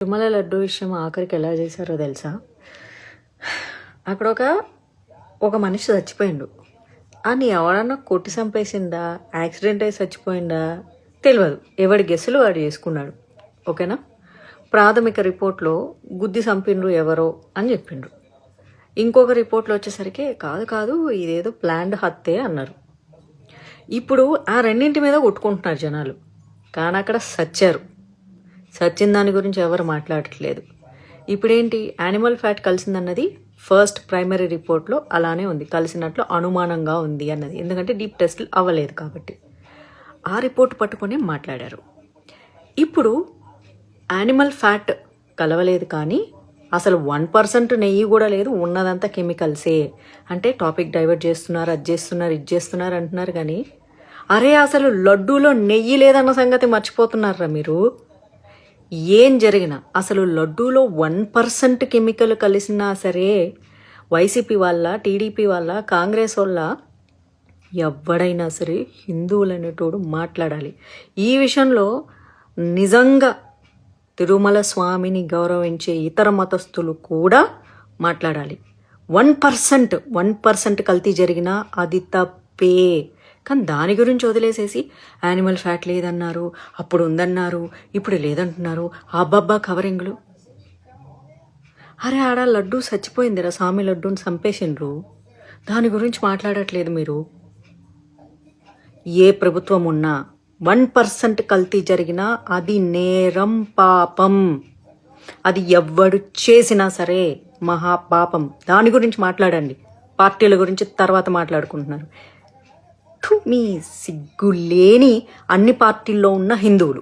తిరుమల లడ్డు విషయం ఆఖరికి ఎలా చేశారో తెలుసా? అక్కడ ఒక మనిషి చచ్చిపోయిండు. అని ఎవరన్నా కొట్టి చంపేసిందా, యాక్సిడెంట్ అయి చచ్చిపోయిందా తెలియదు. ఎవడి గెస్సులు వాడు చేసుకున్నాడు. ఓకేనా? ప్రాథమిక రిపోర్ట్లో గుద్ది చంపిండ్రు ఎవరో అని చెప్పిండ్రు. ఇంకొక రిపోర్ట్లో వచ్చేసరికి కాదు ఇదేదో ప్లాన్డ్ హత్యే అన్నారు. ఇప్పుడు ఆ రెండింటి మీద కొట్టుకుంటున్నారు జనాలు. కానీ అక్కడ సచ్చిన దాని గురించి ఎవరు మాట్లాడట్లేదు. ఇప్పుడేంటి, యానిమల్ ఫ్యాట్ కలిసిందన్నది ఫస్ట్ ప్రైమరీ రిపోర్ట్లో అలానే ఉంది, కలిసినట్లు అనుమానంగా ఉంది అన్నది. ఎందుకంటే డీప్ టెస్ట్లు అవ్వలేదు కాబట్టి ఆ రిపోర్ట్ పట్టుకొని మాట్లాడారు. ఇప్పుడు యానిమల్ ఫ్యాట్ కలవలేదు, కానీ అసలు 1% నెయ్యి కూడా లేదు, ఉన్నదంతా కెమికల్సే అంటే టాపిక్ డైవర్ట్ చేస్తున్నారు, అది చేస్తున్నారు, ఇది చేస్తున్నారు అంటున్నారు. కానీ అరే అసలు లడ్డూలో నెయ్యి లేదన్న సంగతి మర్చిపోతున్నారా మీరు? ఏం జరిగినా అసలు లడ్డూలో 1% కెమికల్ కలిసినా సరే వైసీపీ వాళ్ళ, టీడీపీ వాళ్ళ, కాంగ్రెస్ వాళ్ళ ఎవడైనా సరే హిందువులు అనేటోడు మాట్లాడాలి. ఈ విషయంలో నిజంగా తిరుమల స్వామిని గౌరవించే ఇతర మతస్థులు కూడా మాట్లాడాలి. 1% కల్తీ జరిగినా అది తప్పే. కానీ దాని గురించి వదిలేసేసి యానిమల్ ఫ్యాట్ లేదన్నారు, అప్పుడు ఉందన్నారు, ఇప్పుడు లేదంటున్నారు. అబ్బబ్బా కవరింగ్లు. అరే ఆడ లడ్డు చచ్చిపోయిందిరా స్వామి, లడ్డూని చంపేసిండ్రు, దాని గురించి మాట్లాడట్లేదు మీరు. ఏ ప్రభుత్వం ఉన్నా 1% కల్తీ జరిగినా అది నేరం, పాపం. అది ఎవ్వడు చేసినా సరే మహాపాపం. దాని గురించి మాట్లాడండి. పార్టీల గురించి తర్వాత మాట్లాడుకుంటున్నారు. మీ సిగ్గులేని అన్ని పార్టీల్లో ఉన్న హిందువులు.